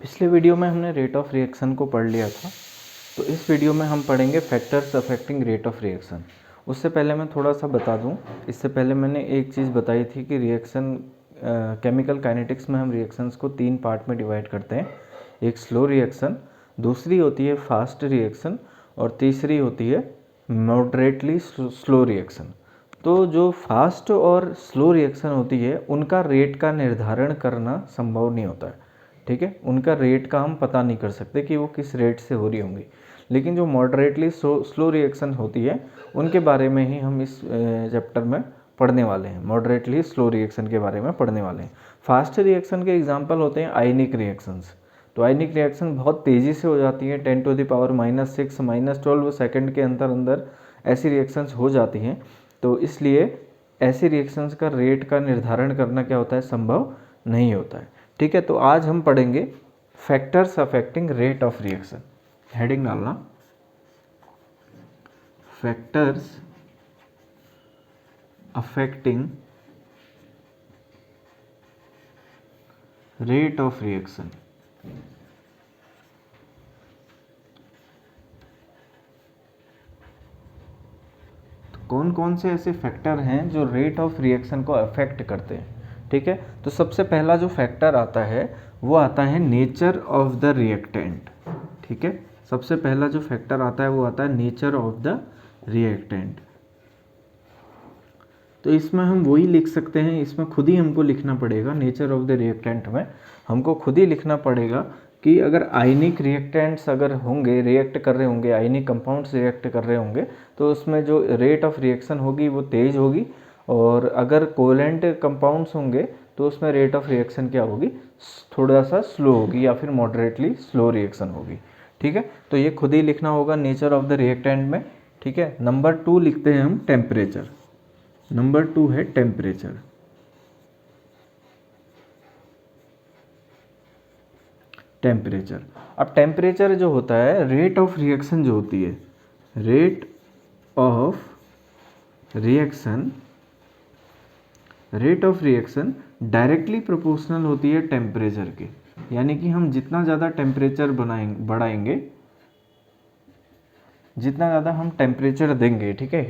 पिछले वीडियो में हमने रेट ऑफ रिएक्शन को पढ़ लिया था, तो इस वीडियो में हम पढ़ेंगे factors affecting rate of reaction. उससे पहले मैं थोड़ा सा बता दूं, इससे पहले मैंने एक चीज़ बताई थी कि रिएक्शन केमिकल काइनेटिक्स में हम रिएक्शंस को 3 पार्ट में डिवाइड करते हैं। एक स्लो रिएक्शन, दूसरी होती है फास्ट रिएक्शन और तीसरी होती है मॉडरेटली स्लो रिएक्शन। तो जो फास्ट और स्लो रिएक्शन होती है उनका रेट का निर्धारण करना संभव नहीं होता है, ठीक है। उनका रेट का हम पता नहीं कर सकते कि वो किस रेट से हो रही होंगी, लेकिन जो मॉडरेटली स्लो रिएक्शन होती है उनके बारे में ही हम इस चैप्टर में पढ़ने वाले हैं। मॉडरेटली स्लो रिएक्शन के बारे में पढ़ने वाले हैं। फास्ट रिएक्शन के एग्जांपल होते हैं आयनिक रिएक्शंस। तो आयनिक रिएक्शन बहुत तेज़ी से हो जाती है, 10⁻⁻⁶ -12 सेकंड के अंदर ऐसी रिएक्शंस हो जाती हैं। तो इसलिए ऐसी रिएक्शंस का रेट का निर्धारण करना क्या होता है, संभव नहीं होता है, ठीक है। तो आज हम पढ़ेंगे factors affecting rate of reaction. Heading डालना factors affecting rate of reaction. तो कौन कौन से ऐसे फैक्टर हैं जो रेट ऑफ रिएक्शन को अफेक्ट करते हैं, ठीक है। तो सबसे पहला जो फैक्टर आता है वो आता है नेचर ऑफ द रिएक्टेंट, ठीक है। सबसे पहला जो फैक्टर आता है वो आता है नेचर ऑफ द रिएक्टेंट। तो इसमें हम वही लिख सकते हैं, इसमें खुद ही हमको लिखना पड़ेगा। नेचर ऑफ द रिएक्टेंट में हमको खुद ही लिखना पड़ेगा कि अगर आयनिक रिएक्टेंट्स अगर होंगे, रिएक्ट कर रहे होंगे, आयनिक कंपाउंड्स रिएक्ट कर रहे होंगे, तो उसमें जो रेट ऑफ रिएक्शन होगी वो तेज़ होगी, और अगर कोवेलेंट कंपाउंड्स होंगे तो उसमें रेट ऑफ रिएक्शन क्या होगी, थोड़ा सा स्लो होगी या फिर मॉडरेटली स्लो रिएक्शन होगी, ठीक है। तो ये खुद ही लिखना होगा नेचर ऑफ द रिएक्टेंट में, ठीक है। नंबर 2 लिखते हैं हम टेम्परेचर। नंबर 2 है टेम्परेचर। टेम्परेचर, अब टेम्परेचर जो होता है, रेट ऑफ रिएक्शन जो होती है, rate of reaction, rate of reaction directly proportional होती है टेम्परेचर के। यानी कि हम जितना ज़्यादा टेम्परेचर बढ़ाएंगे, जितना ज़्यादा हम टेम्परेचर देंगे, ठीक है,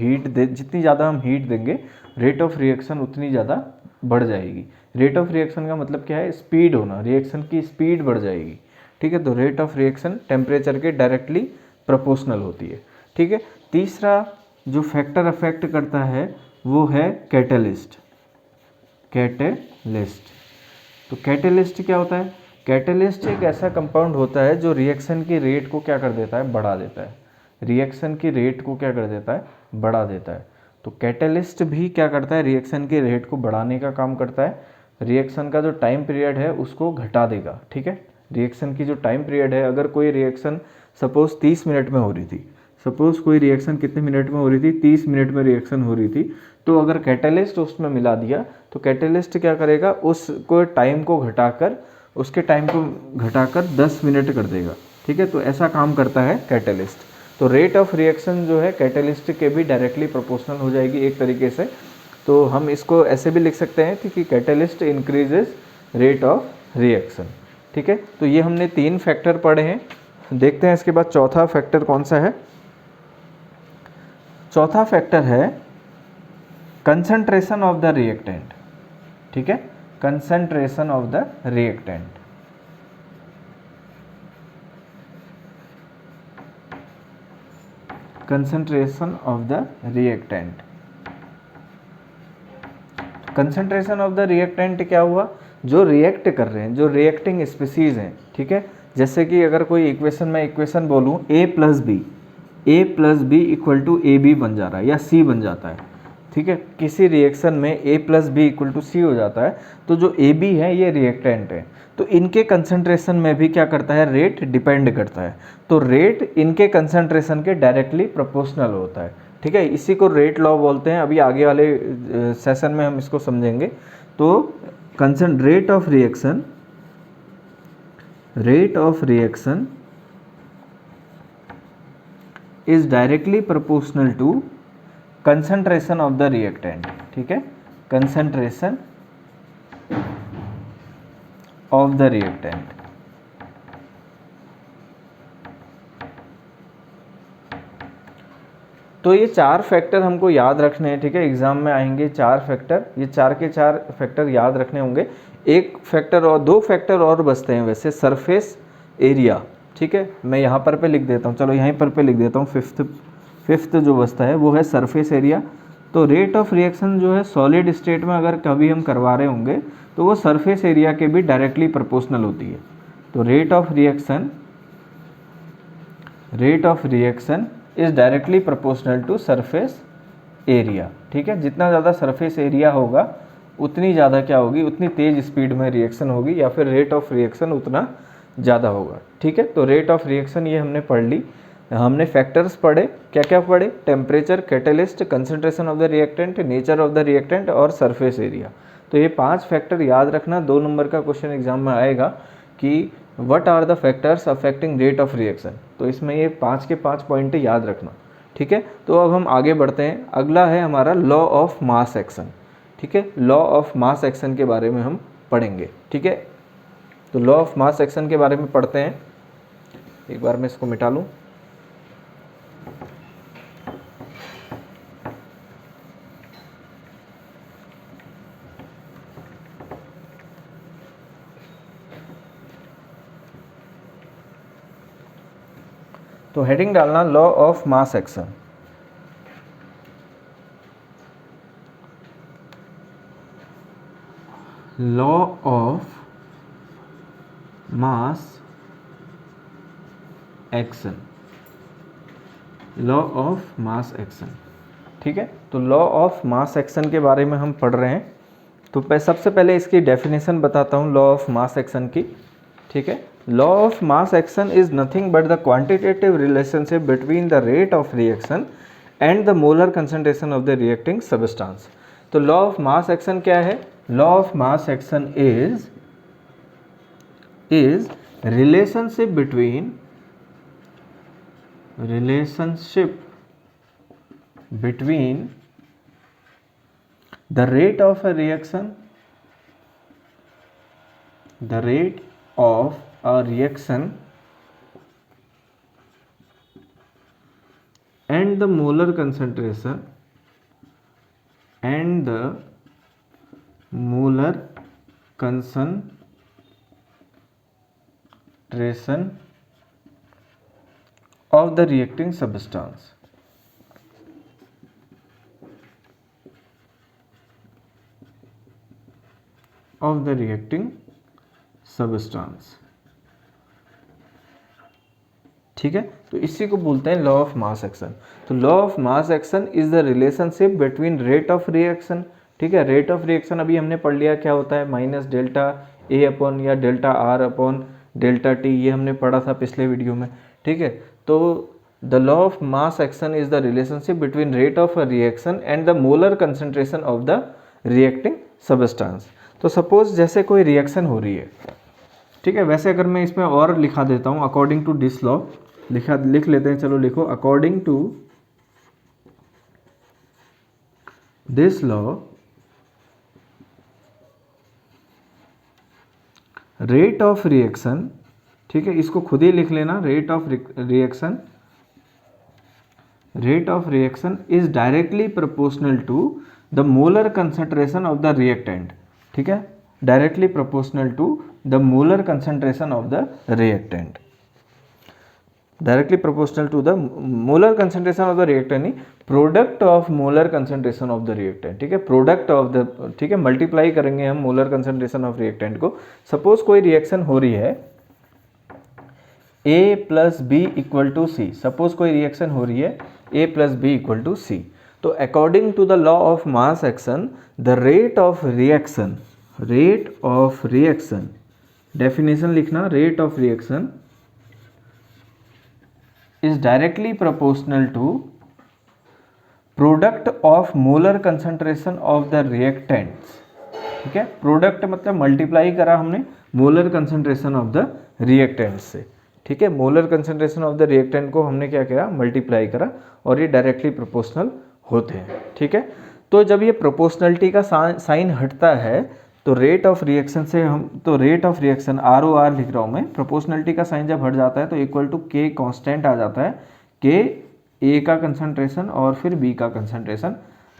जितनी ज़्यादा हम हीट देंगे, रेट ऑफ रिएक्शन उतनी ज़्यादा बढ़ जाएगी। रेट ऑफ रिएक्शन का मतलब क्या है, स्पीड होना, रिएक्शन की स्पीड बढ़ जाएगी, ठीक है। तो रेट ऑफ रिएक्शन टेम्परेचर के डायरेक्टली प्रोपोर्शनल होती है, ठीक है। तीसरा जो फैक्टर अफेक्ट करता है वो है कैटेलिस्ट। कैटेलिस्ट, तो कैटेलिस्ट क्या होता है, कैटेलिस्ट एक ऐसा कंपाउंड होता है जो रिएक्शन की रेट को क्या कर देता है, बढ़ा देता है। रिएक्शन की रेट को क्या कर देता है, बढ़ा देता है। तो कैटेलिस्ट भी क्या करता है, रिएक्शन की रेट को बढ़ाने का काम करता है। रिएक्शन का जो टाइम पीरियड है उसको घटा देगा, ठीक है। रिएक्शन की जो टाइम पीरियड है, अगर कोई रिएक्शन सपोज 30 मिनट में हो रही थी, सपोज कोई रिएक्शन कितने मिनट में हो रही थी, 30 मिनट में रिएक्शन हो रही थी, तो अगर कैटेलिस्ट उसमें मिला दिया तो कैटेलिस्ट क्या करेगा, उसको टाइम को घटाकर, उसके टाइम को घटाकर 10 मिनट कर देगा, ठीक है। तो ऐसा काम करता है कैटेलिस्ट। तो रेट ऑफ रिएक्शन जो है कैटेलिस्ट के भी डायरेक्टली प्रोपोर्शनल हो जाएगी एक तरीके से। तो हम इसको ऐसे भी लिख सकते हैं कि catalyst increases rate of reaction, ठीक है। तो ये हमने 3 फैक्टर पढ़े हैं। देखते हैं इसके बाद चौथा फैक्टर कौन सा है। चौथा फैक्टर है कंसंट्रेशन ऑफ द रिएक्टेंट, ठीक है। Concentration of the reactant, concentration of the reactant. Concentration of the reactant क्या हुआ, जो रिएक्ट कर रहे हैं, जो रिएक्टिंग स्पीसीज हैं, ठीक है। जैसे कि अगर कोई इक्वेशन, मैं इक्वेशन बोलूँ a plus B equal to A B बन जा रहा है या c बन जाता है, ठीक है। किसी रिएक्शन में a plus B equal to C हो जाता है, तो जो ए बी है ये रिएक्टेंट है, तो इनके कंसंट्रेशन में भी क्या करता है, रेट डिपेंड करता है। तो रेट इनके कंसंट्रेशन के डायरेक्टली प्रोपोर्शनल होता है, ठीक है। इसी को रेट लॉ बोलते हैं। अभी आगे वाले सेशन में हम इसको समझेंगे। तो rate of reaction is directly proportional to concentration of the reactant, ठीक है। कंसंट्रेशन of the reactant, तो ये 4 फैक्टर हमको याद रखने हैं, ठीक है। एग्जाम में आएंगे 4 फैक्टर, ये 4 के 4 फैक्टर याद रखने होंगे। एक फैक्टर और 2 फैक्टर और बचते हैं वैसे, सरफेस एरिया, ठीक है। मैं यहाँ पर पे लिख देता हूँ, चलो यहीं पर पे लिख देता हूँ। फिफ्थ जो बचता है वो है सरफेस एरिया। तो रेट ऑफ रिएक्शन जो है सॉलिड स्टेट में अगर कभी हम करवा रहे होंगे तो वो सरफेस एरिया के भी डायरेक्टली प्रोपोर्शनल होती है। तो rate of reaction is directly proportional to surface area, ठीक है। जितना ज़्यादा सरफेस एरिया होगा उतनी ज़्यादा क्या होगी, उतनी तेज़ स्पीड में रिएक्शन होगी, या फिर रेट ऑफ रिएक्शन उतना ज़्यादा होगा, ठीक है। तो रेट ऑफ रिएक्शन ये हमने पढ़ ली। हमने फैक्टर्स पढ़े, क्या क्या पढ़े, temperature, catalyst, concentration of the reactant, nature of the reactant और सरफेस एरिया। तो ये 5 फैक्टर याद रखना। 2 नंबर का क्वेश्चन एग्जाम में आएगा कि what are the factors affecting rate of reaction. तो इसमें ये 5 के 5 पॉइंट याद रखना, ठीक है। तो अब हम आगे बढ़ते हैं। अगला है हमारा लॉ ऑफ मास एक्शन, ठीक है। लॉ ऑफ मास एक्शन के बारे में हम पढ़ेंगे, ठीक है। तो लॉ ऑफ मास एक्शन के बारे में पढ़ते हैं। एक बार मैं इसको मिटा लूँ। तो हेडिंग डालना law of mass action. Law of mass action, law of mass action, ठीक है। तो लॉ ऑफ मास एक्शन के बारे में हम पढ़ रहे हैं। तो सबसे पहले इसकी डेफिनेशन बताता हूँ लॉ ऑफ मास एक्शन की, ठीक है। Law of mass action is nothing but the quantitative relationship between the rate of reaction and the molar concentration of the reacting substance. तो लॉ ऑफ मास एक्शन क्या है? Law of mass action is relationship between the rate of a reaction and the molar concentration of the reacting substance. ठीक है, तो इसी को बोलते हैं लॉ ऑफ मास एक्शन। तो law of mass action is the relationship between rate of reaction, ठीक है। रेट ऑफ रिएक्शन अभी हमने पढ़ लिया क्या होता है, माइनस डेल्टा ए अपॉन या delta R upon delta T, ये हमने पढ़ा था पिछले वीडियो में, ठीक है। तो the law of mass action is the relationship between rate of a reaction and the molar concentration of the reacting substance. तो सपोज जैसे कोई रिएक्शन हो रही है, ठीक है। वैसे अगर मैं इसमें और लिखा देता हूँ अकॉर्डिंग टू दिस लॉ, लिख लेते हैं, चलो लिखो according to this law rate of reaction, ठीक है, इसको खुद ही लिख लेना, rate of reaction is directly proportional to the molar concentration of the reactant, ठीक है, directly proportional to the molar concentration of the reactant, directly proportional to the molar concentration of the reactant, नहीं, product of molar concentration of the reactant, ठीक है, product of the, ठीक है, multiply करेंगे हम molar concentration of reactant को। Suppose कोई reaction हो रही है A plus B equal to C, suppose कोई रिएक्शन हो रही है A plus B equal to C. तो according to the law of mass action the rate of reaction, definition लिखना, rate of reaction is directly proportional to product of molar concentration of the reactants, ठीक है। Product मतलब multiply करा हमने molar concentration of the reactants से, ठीक है। Molar concentration of the reactant को हमने क्या किया, मल्टीप्लाई करा, और ये डायरेक्टली प्रोपोर्शनल होते हैं, ठीक है। तो जब ये प्रोपोर्शनलिटी का साइन हटता है तो रेट ऑफ रिएक्शन से तो रेट ऑफ रिएक्शन ROR लिख रहा हूँ मैं, प्रोपोर्शनलिटी का साइन जब हट जाता है तो इक्वल टू K कांस्टेंट आ जाता है, K ए का कंसंट्रेशन और फिर बी का कंसंट्रेशन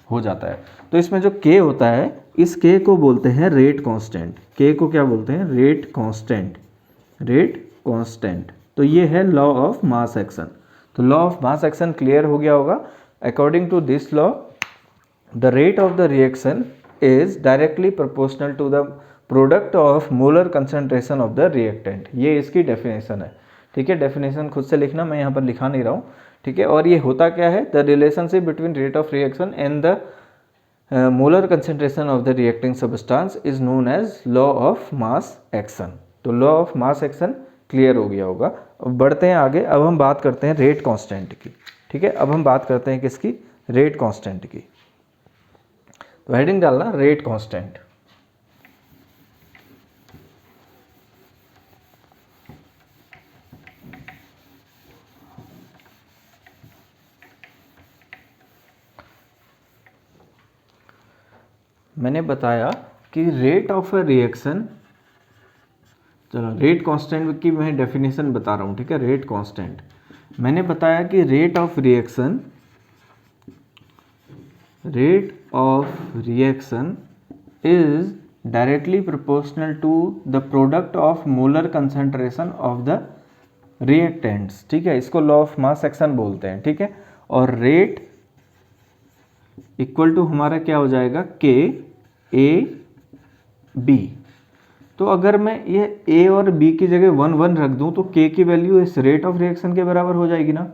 हो जाता है। तो इसमें जो के होता है, इस के को बोलते हैं रेट कांस्टेंट। के को क्या बोलते हैं? Rate constant. Rate constant. तो ये है लॉ ऑफ मास एक्शन। तो law of mass action clear हो गया होगा। According to this law, the rate of the reaction is directly proportional to the product of molar concentration of the reactant. ये इसकी definition है। ठीक है, definition खुद से लिखना, मैं यहाँ पर लिखा नहीं रहा हूँ। ठीक है, और ये होता क्या है? The relationship between rate of reaction and the molar concentration of the reacting substance is known as law of mass action. तो law of mass action clear हो गया होगा। अब बढ़ते हैं आगे। अब हम बात करते हैं रेट कांस्टेंट की। ठीक है, अब हम बात करते हैं किसकी? रेट कांस्टेंट की। तो हेडिंग डालना रेट कांस्टेंट। मैंने बताया कि रेट ऑफ अ रिएक्शन, चलो रेट कांस्टेंट की मैं डेफिनेशन बता रहा हूँ। ठीक है, रेट कांस्टेंट मैंने बताया कि rate of reaction is directly proportional to the product of molar concentration of the reactants. ठीक है, इसको लॉ ऑफ मास एक्शन बोलते हैं। ठीक है, और रेट इक्वल टू हमारा क्या हो जाएगा? के ए बी। तो अगर मैं ये ए और बी की जगह 1 1 रख दूं तो के की वैल्यू इस रेट ऑफ रिएक्शन के बराबर हो जाएगी ना।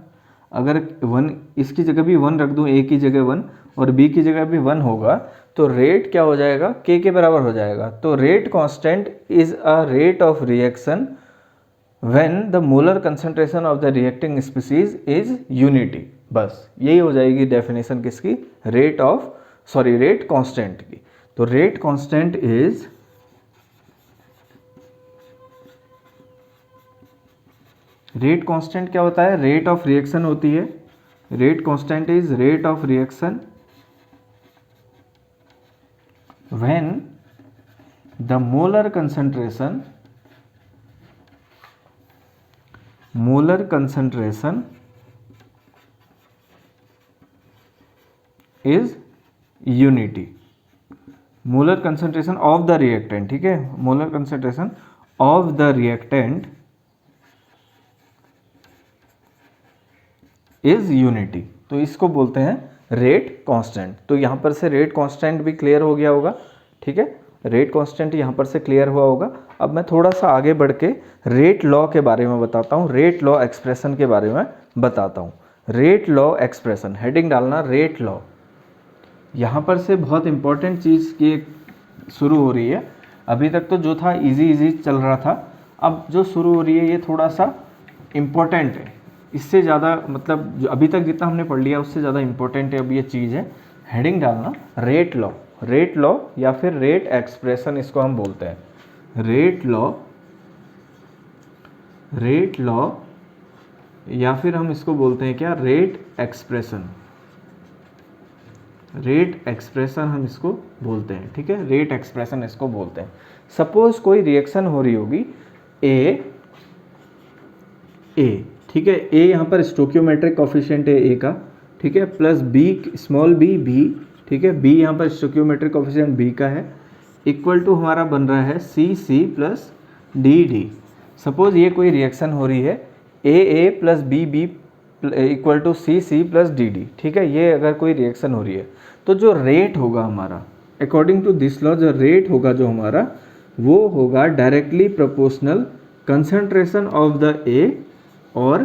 अगर 1 इसकी जगह भी 1 रख दूं, ए की जगह 1 और बी की जगह भी 1 होगा, तो रेट क्या हो जाएगा? के बराबर हो जाएगा। तो rate constant is a rate of reaction when the molar concentration of the reacting species is unity. बस यही हो जाएगी डेफिनेशन किसकी? रेट कांस्टेंट की। तो rate constant is rate constant क्या होता है? रेट ऑफ रिएक्शन होती है। Rate constant is rate of reaction when the molar concentration is unity. Molar concentration of the reactant. ठीक है, molar concentration of the reactant is unity. तो इसको बोलते हैं रेट कांस्टेंट। तो यहाँ पर से रेट कांस्टेंट भी क्लियर हो गया होगा। ठीक है, रेट कांस्टेंट यहाँ पर से क्लियर हुआ होगा। अब मैं थोड़ा सा आगे बढ़ के रेट लॉ के बारे में बताता हूँ, रेट लॉ एक्सप्रेशन के बारे में बताता हूँ। रेट लॉ एक्सप्रेशन, हेडिंग डालना रेट लॉ। यहाँ पर से बहुत इंपॉर्टेंट चीज़ की शुरू हो रही है। अभी तक तो जो था इजी चल रहा था, अब जो शुरू हो रही है ये थोड़ा सा इम्पोर्टेंट है। इससे ज़्यादा मतलब जो अभी तक जितना हमने पढ़ लिया उससे ज़्यादा इम्पोर्टेंट है अब ये चीज़ है। हेडिंग डालना रेट लॉ। रेट लॉ या फिर रेट एक्सप्रेशन इसको हम बोलते हैं। रेट लॉ या फिर हम इसको बोलते हैं क्या? Rate expression. रेट एक्सप्रेशन हम इसको बोलते हैं। ठीक है, रेट एक्सप्रेशन इसको बोलते हैं। सपोज कोई रिएक्शन हो रही होगी ए, ठीक है, ए यहाँ पर स्टोकियोमेट्रिक कोफिशिएंट है ए का। ठीक है, प्लस बी स्मॉल बी भी। ठीक है, बी यहाँ पर स्टोकियोमेट्रिक कोफिशिएंट बी का है, इक्वल टू हमारा बन रहा है सी प्लस डी। सपोज ये कोई रिएक्शन हो रही है A plus B equal to C plus D. ठीक है, ये अगर कोई रिएक्शन हो रही है तो जो रेट होगा हमारा अकॉर्डिंग टू दिस लॉ, जो रेट होगा जो हमारा वो होगा directly proportional concentration of the ए और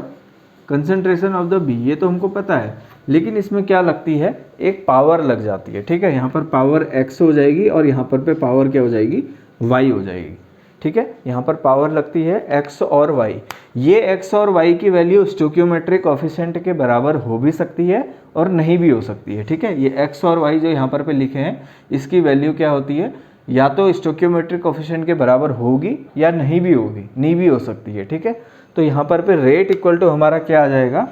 कंसंट्रेशन ऑफ द बी। ये तो हमको पता है, लेकिन इसमें क्या लगती है? एक पावर लग जाती है। ठीक है, यहाँ पर पावर x हो जाएगी और यहाँ पर पे पावर क्या हो जाएगी? y हो जाएगी। ठीक है, यहाँ पर पावर लगती है x और y। ये x और y की वैल्यू स्टोकियोमेट्रिक कोफिशिएंट के बराबर हो भी सकती है और नहीं भी हो सकती है। ठीक है, ये x और y जो यहाँ पर पे लिखे हैं इसकी वैल्यू क्या होती है? या तो स्टोकियोमेट्रिक कोफिशिएंट के बराबर होगी या नहीं भी होगी, नहीं भी हो सकती है। ठीक है, तो यहाँ पर पे रेट इक्वल टू हमारा क्या आ जाएगा?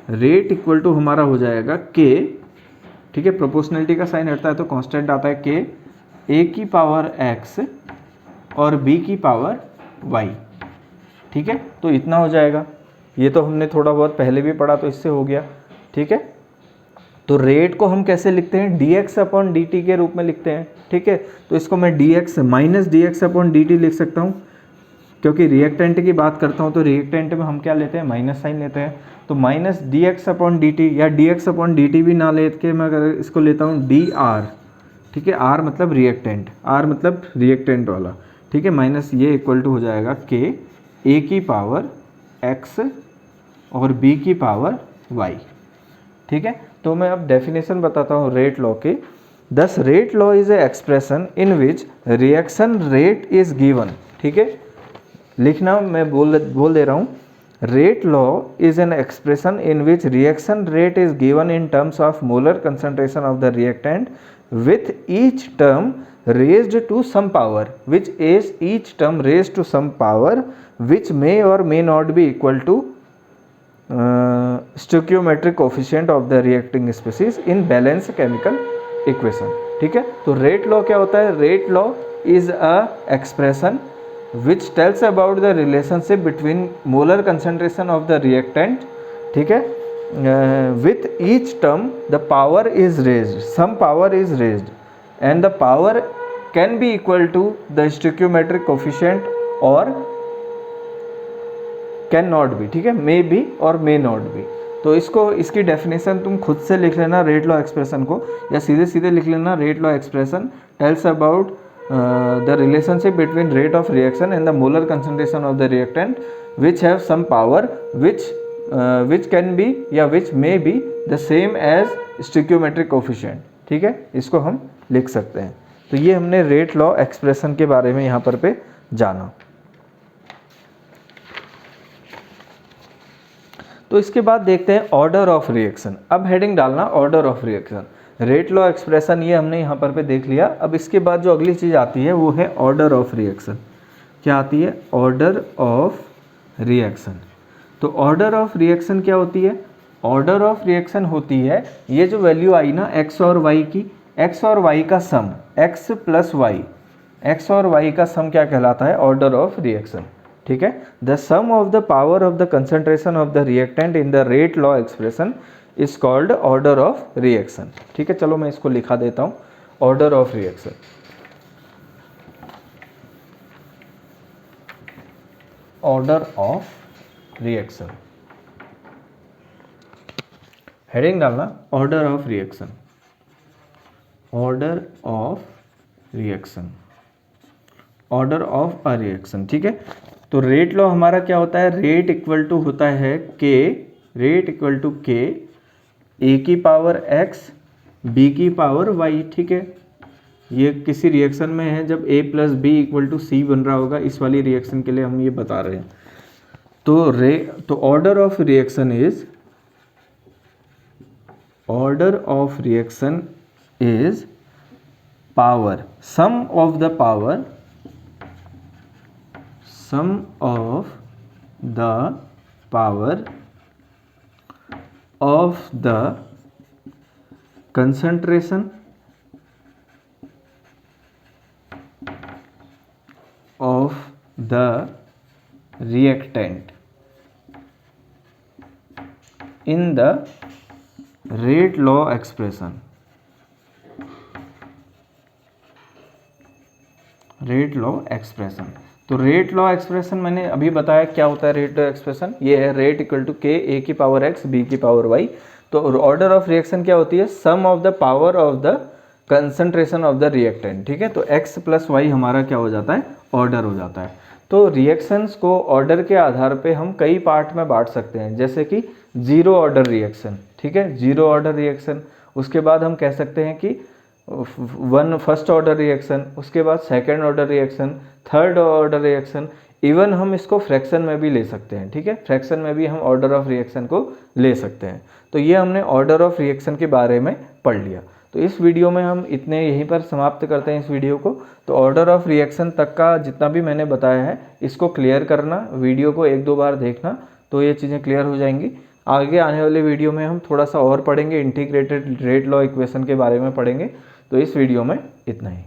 रेट इक्वल टू हमारा हो जाएगा के। ठीक है, प्रोपोर्शनलिटी का साइन हटता है तो कांस्टेंट आता है के, ए की पावर एक्स और बी की पावर वाई। ठीक है, तो इतना हो जाएगा। ये तो हमने थोड़ा बहुत पहले भी पढ़ा, तो इससे हो गया, ठीक है। तो रेट को हम कैसे लिखते हैं, dx अपॉन dt के रूप में लिखते हैं, ठीक है। तो इसको मैं dx minus dx upon dt लिख सकता हूँ, क्योंकि रिएक्टेंट की बात करता हूँ तो रिएक्टेंट में हम क्या लेते हैं, माइनस साइन लेते हैं। तो माइनस dx अपॉन dt, या dx अपॉन dt भी ना लेके मैं अगर इसको लेता हूँ dr, ठीक है। r मतलब रिएक्टेंट, r मतलब रिएक्टेंट वाला, ठीक है। माइनस ये इक्वल टू हो जाएगा k a की पावर x और b की पावर y, ठीक है। तो मैं अब डेफिनेशन बताता हूँ रेट लॉ के। दस rate law is a expression in which reaction rate is given, ठीक है। लिखना मैं बोल दे रहा हूँ। Rate law is an expression in which reaction rate is given in terms of molar concentration of the reactant with each term raised to some power, which is each term raised to some power which may or may not be equal to stoichiometric coefficient of the reacting species in balanced chemical equation, ठीक है। तो rate law क्या होता है, rate law is a expression which tells about the relationship between molar concentration of the reactant, ठीक है। With each term the power is raised, some power is raised, and the power can be equal to the stoichiometric coefficient or can not be, ठीक है, may be और may not be. तो इसको, इसकी definition तुम खुद से लिख लेना रेट लॉ एक्सप्रेशन को, या सीधे सीधे लिख लेना rate law expression tells about the relationship between rate of reaction and the molar concentration of the reactant which have some power which can be या which may be the same as stoichiometric coefficient, ठीक है। इसको हम लिख सकते हैं। तो ये हमने रेट लॉ एक्सप्रेशन के बारे में यहाँ पर पे जाना। तो इसके बाद देखते हैं ऑर्डर ऑफ रिएक्शन। अब हेडिंग डालना order of reaction. Rate law expression ये हमने यहाँ पर पे देख लिया। अब इसके बाद जो अगली चीज़ आती है वो है ऑर्डर ऑफ रिएक्शन। क्या आती है, ऑर्डर ऑफ रिएक्शन। तो ऑर्डर ऑफ रिएक्शन क्या होती है, ऑर्डर ऑफ रिएक्शन होती है ये जो वैल्यू आई ना x और y की, x और y का सम, x प्लस y, x और y का सम क्या कहलाता है, ऑर्डर ऑफ रिएक्शन, ठीक है। The sum of the power of the concentration of the reactant in the rate law expression is called order of reaction, ठीक है। चलो मैं इसको लिखा देता हूँ, order of reaction. Order of reaction, heading डालना order of reaction, order of reaction, order of a reaction, ठीक है। तो रेट लॉ हमारा क्या होता है, रेट इक्वल टू होता है के, rate equal to K A की पावर एक्स बी की पावर वाई, ठीक है। ये किसी रिएक्शन में है जब a plus B equal to C बन रहा होगा, इस वाली रिएक्शन के लिए हम ये बता रहे हैं। तो order of reaction is, order of reaction is power, sum of the power, sum of the power of the concentration of the reactant in the rate law expression, rate law expression. तो rate law expression मैंने अभी बताया क्या होता है rate law expression, ये है rate equal to K A की पावर एक्स बी की पावर वाई। तो ऑर्डर ऑफ रिएक्शन क्या होती है, sum of the power of the concentration of the reactant, ठीक है। तो x प्लस वाई हमारा क्या हो जाता है, ऑर्डर हो जाता है। तो रिएक्शंस को ऑर्डर के आधार पे हम कई पार्ट में बांट सकते हैं, जैसे कि जीरो ऑर्डर रिएक्शन, ठीक है, जीरो ऑर्डर रिएक्शन। उसके बाद हम कह सकते हैं कि फर्स्ट ऑर्डर रिएक्शन, उसके बाद second order reaction, third order reaction, even हम इसको फ्रैक्शन में भी ले सकते हैं, ठीक है। फ्रैक्शन में भी हम ऑर्डर ऑफ रिएक्शन को ले सकते हैं। तो ये हमने ऑर्डर ऑफ रिएक्शन के बारे में पढ़ लिया। तो इस वीडियो में हम इतने यहीं पर समाप्त करते हैं इस वीडियो को। तो ऑर्डर ऑफ रिएक्शन तक का जितना भी मैंने बताया है इसको क्लियर करना, वीडियो को एक दो बार देखना, तो ये चीज़ें क्लियर हो जाएंगी। आगे आने वाले वीडियो में हम थोड़ा सा और पढ़ेंगे, इंटीग्रेटेड रेट लॉ इक्वेशन के बारे में पढ़ेंगे। तो इस वीडियो में इतना ही।